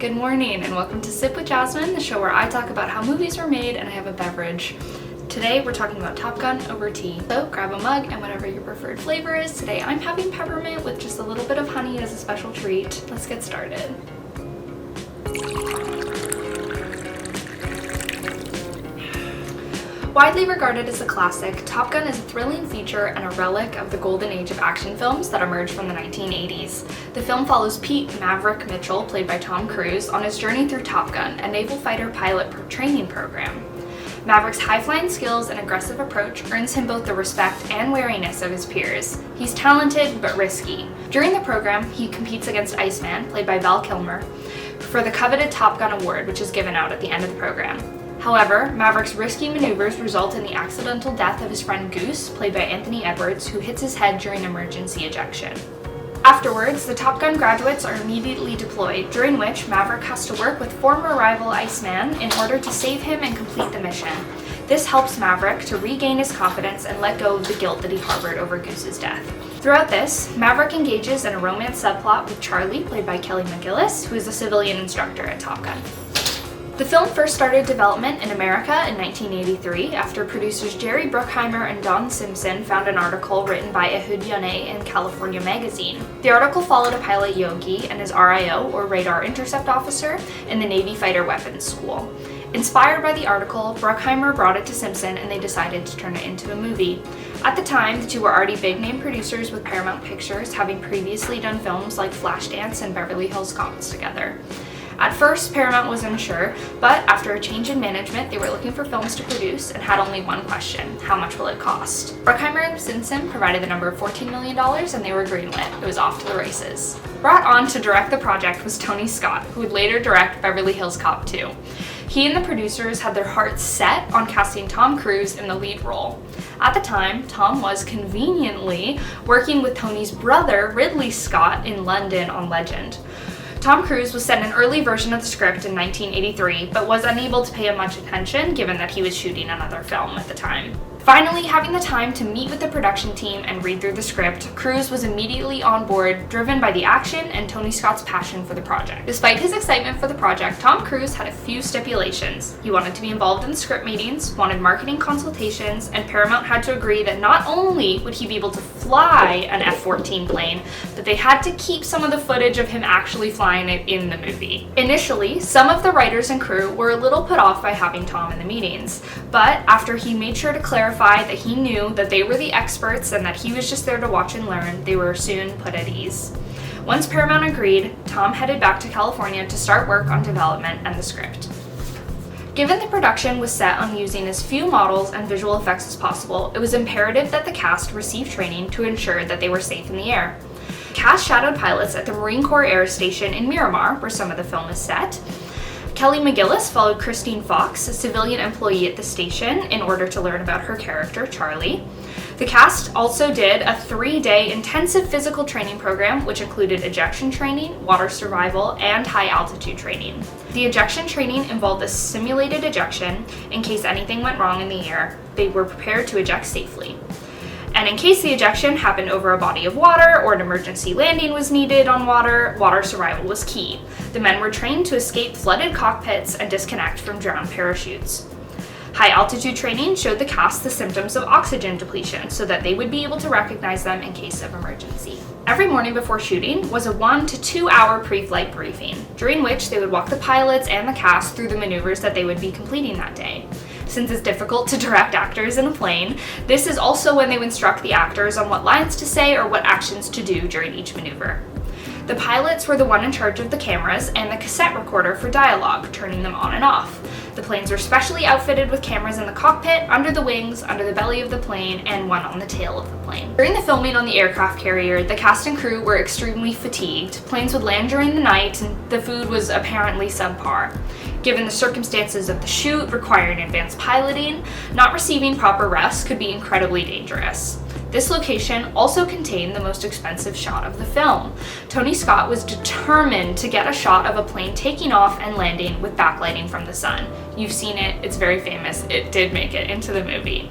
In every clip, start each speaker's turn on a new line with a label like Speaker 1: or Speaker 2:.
Speaker 1: Good morning and welcome to Sip with Jasmine, the show where I talk about how movies were made and I have a beverage. Today we're talking about Top Gun over tea. So grab a mug and whatever your preferred flavor is. Today I'm having peppermint with just a little bit of honey as a special treat. Let's get started. Widely regarded as a classic, Top Gun is a thrilling feature and a relic of the golden age of action films that emerged from the 1980s. The film follows Pete Maverick Mitchell, played by Tom Cruise, on his journey through Top Gun, a naval fighter pilot training program. Maverick's high-flying skills and aggressive approach earns him both the respect and wariness of his peers. He's talented but risky. During the program, he competes against Iceman, played by Val Kilmer, for the coveted Top Gun award, which is given out at the end of the program. However, Maverick's risky maneuvers result in the accidental death of his friend Goose, played by Anthony Edwards, who hits his head during emergency ejection. Afterwards, the Top Gun graduates are immediately deployed, during which Maverick has to work with former rival Iceman in order to save him and complete the mission. This helps Maverick to regain his confidence and let go of the guilt that he harbored over Goose's death. Throughout this, Maverick engages in a romance subplot with Charlie, played by Kelly McGillis, who is a civilian instructor at Top Gun. The film first started development in America in 1983 after producers Jerry Bruckheimer and Don Simpson found an article written by Ehud Yonay in California Magazine. The article followed a pilot Yogi and his RIO, or Radar Intercept Officer, in the Navy Fighter Weapons School. Inspired by the article, Bruckheimer brought it to Simpson and they decided to turn it into a movie. At the time, the two were already big-name producers with Paramount Pictures, having previously done films like Flashdance and Beverly Hills Cops together. At first, Paramount was unsure, but after a change in management, they were looking for films to produce and had only one question: how much will it cost? Bruckheimer and Simpson provided the number of $14 million and they were greenlit. It was off to the races. Brought on to direct the project was Tony Scott, who would later direct Beverly Hills Cop 2. He and the producers had their hearts set on casting Tom Cruise in the lead role. At the time, Tom was conveniently working with Tony's brother, Ridley Scott, in London on Legend. Tom Cruise was sent an early version of the script in 1983, but was unable to pay him much attention given that he was shooting another film at the time. Finally, having the time to meet with the production team and read through the script, Cruise was immediately on board, driven by the action and Tony Scott's passion for the project. Despite his excitement for the project, Tom Cruise had a few stipulations. He wanted to be involved in the script meetings, wanted marketing consultations, and Paramount had to agree that not only would he be able to fly an F-14 plane, but they had to keep some of the footage of him actually flying it in the movie. Initially, some of the writers and crew were a little put off by having Tom in the meetings, but after he made sure to clarify that he knew that they were the experts and that he was just there to watch and learn, they were soon put at ease. Once Paramount agreed, Tom headed back to California to start work on development and the script. Given the production was set on using as few models and visual effects as possible, it was imperative that the cast receive training to ensure that they were safe in the air. The cast shadowed pilots at the Marine Corps Air Station in Miramar, where some of the film is set. Kelly McGillis followed Christine Fox, a civilian employee at the station, in order to learn about her character, Charlie. The cast also did a 3-day intensive physical training program, which included ejection training, water survival, and high-altitude training. The ejection training involved a simulated ejection. In case anything went wrong in the air, they were prepared to eject safely. And in case the ejection happened over a body of water or an emergency landing was needed on water, water survival was key. The men were trained to escape flooded cockpits and disconnect from drowned parachutes. High-altitude training showed the cast the symptoms of oxygen depletion so that they would be able to recognize them in case of emergency. Every morning before shooting was a 1 to 2 hour pre-flight briefing, during which they would walk the pilots and the cast through the maneuvers that they would be completing that day. Since it's difficult to direct actors in a plane, this is also when they would instruct the actors on what lines to say or what actions to do during each maneuver. The pilots were the one in charge of the cameras and the cassette recorder for dialogue, turning them on and off. The planes were specially outfitted with cameras in the cockpit, under the wings, under the belly of the plane, and one on the tail of the plane. During the filming on the aircraft carrier, the cast and crew were extremely fatigued. Planes would land during the night, and the food was apparently subpar. Given the circumstances of the shoot requiring advanced piloting, not receiving proper rest could be incredibly dangerous. This location also contained the most expensive shot of the film. Tony Scott was determined to get a shot of a plane taking off and landing with backlighting from the sun. You've seen it, it's very famous, it did make it into the movie.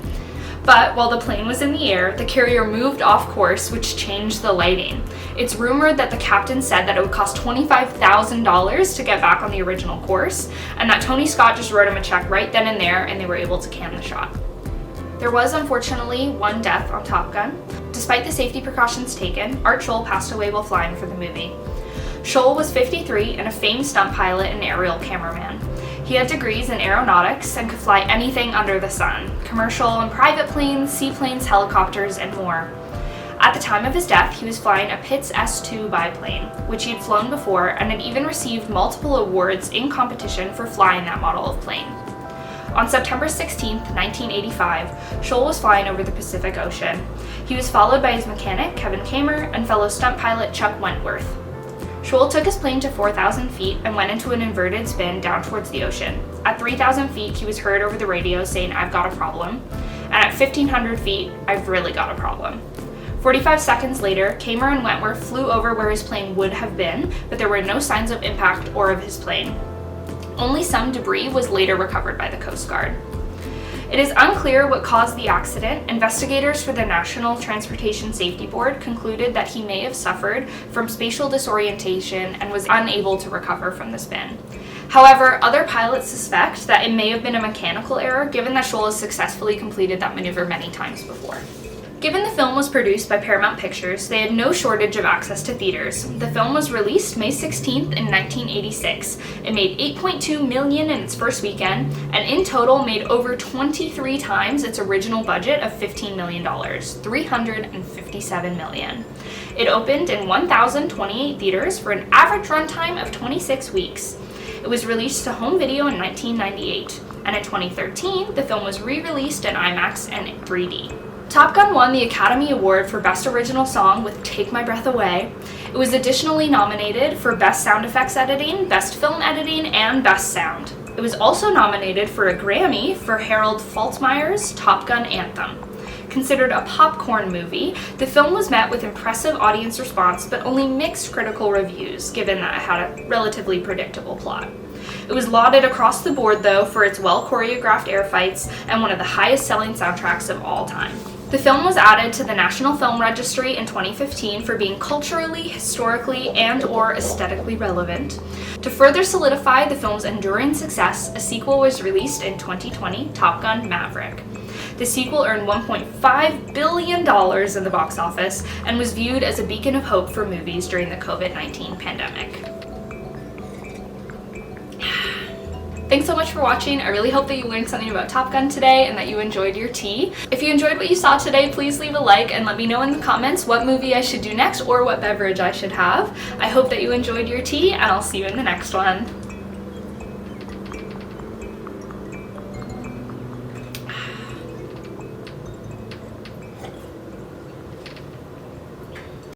Speaker 1: But while the plane was in the air, the carrier moved off course, which changed the lighting. It's rumored that the captain said that it would cost $25,000 to get back on the original course, and that Tony Scott just wrote him a check right then and there, and they were able to can the shot. There was unfortunately one death on Top Gun. Despite the safety precautions taken, Art Scholl passed away while flying for the movie. Scholl was 53 and a famed stunt pilot and aerial cameraman. He had degrees in aeronautics and could fly anything under the sun: commercial and private planes, seaplanes, helicopters, and more. At the time of his death, he was flying a Pitts S-2 biplane, which he had flown before and had even received multiple awards in competition for flying that model of plane. On September 16, 1985, Scholl was flying over the Pacific Ocean. He was followed by his mechanic, Kevin Kamer, and fellow stunt pilot Chuck Wentworth. Scholl took his plane to 4,000 feet and went into an inverted spin down towards the ocean. At 3,000 feet, he was heard over the radio saying, "I've got a problem." And at 1,500 feet, "I've really got a problem." 45 seconds later, Kamer and Wentworth flew over where his plane would have been, but there were no signs of impact or of his plane. Only some debris was later recovered by the Coast Guard. It is unclear what caused the accident. Investigators for the National Transportation Safety Board concluded that he may have suffered from spatial disorientation and was unable to recover from the spin. However, other pilots suspect that it may have been a mechanical error, given that Scholl has successfully completed that maneuver many times before. Given the film was produced by Paramount Pictures, they had no shortage of access to theaters. The film was released May 16th in 1986. It made $8.2 million in its first weekend, and in total made over 23 times its original budget of $15 million, $357 million. It opened in 1,028 theaters for an average runtime of 26 weeks. It was released to home video in 1998, and in 2013, the film was re-released in IMAX and 3D. Top Gun won the Academy Award for Best Original Song with Take My Breath Away. It was additionally nominated for Best Sound Effects Editing, Best Film Editing, and Best Sound. It was also nominated for a Grammy for Harold Faltermeyer's Top Gun Anthem. Considered a popcorn movie, the film was met with impressive audience response but only mixed critical reviews, given that it had a relatively predictable plot. It was lauded across the board, though, for its well-choreographed air fights and one of the highest-selling soundtracks of all time. The film was added to the National Film Registry in 2015 for being culturally, historically, and/or aesthetically relevant. To further solidify the film's enduring success, a sequel was released in 2020, Top Gun: Maverick. The sequel earned $1.5 billion in the box office and was viewed as a beacon of hope for movies during the COVID-19 pandemic. Thanks so much for watching. I really hope that you learned something about Top Gun today and that you enjoyed your tea. If you enjoyed what you saw today, please leave a like and let me know in the comments what movie I should do next or what beverage I should have. I hope that you enjoyed your tea, and I'll see you in the next one.